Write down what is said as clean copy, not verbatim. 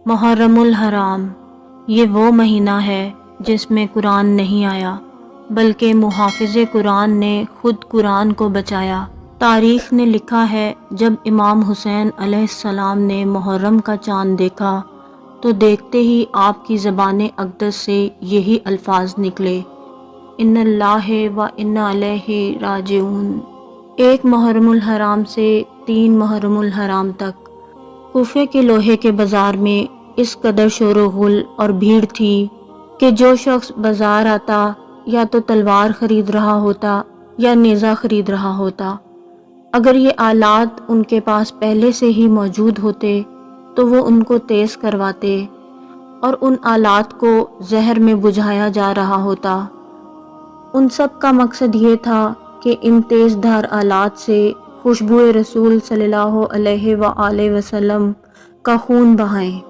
محرم الحرام، یہ وہ مہینہ ہے جس میں قرآن نہیں آیا، بلکہ محافظ قرآن نے خود قرآن کو بچایا۔ تاریخ نے لکھا ہے جب امام حسین علیہ السلام نے محرم کا چاند دیکھا تو دیکھتے ہی آپ کی زبان اقدس سے یہی الفاظ نکلے، ان اللہ و انا الیہ راجعون۔ ایک محرم الحرام سے 3 محرم الحرام تک کوفے کے لوہے کے بازار میں اس قدر شور و غل اور بھیڑ تھی کہ جو شخص بازار آتا یا تو تلوار خرید رہا ہوتا یا نیزہ خرید رہا ہوتا۔ اگر یہ آلات ان کے پاس پہلے سے ہی موجود ہوتے تو وہ ان کو تیز کرواتے اور ان آلات کو زہر میں بجھایا جا رہا ہوتا۔ ان سب کا مقصد یہ تھا کہ ان تیز دھار آلات سے خوشبو رسول صلی اللہ علیہ وآلہ وسلم کا خون بہائیں۔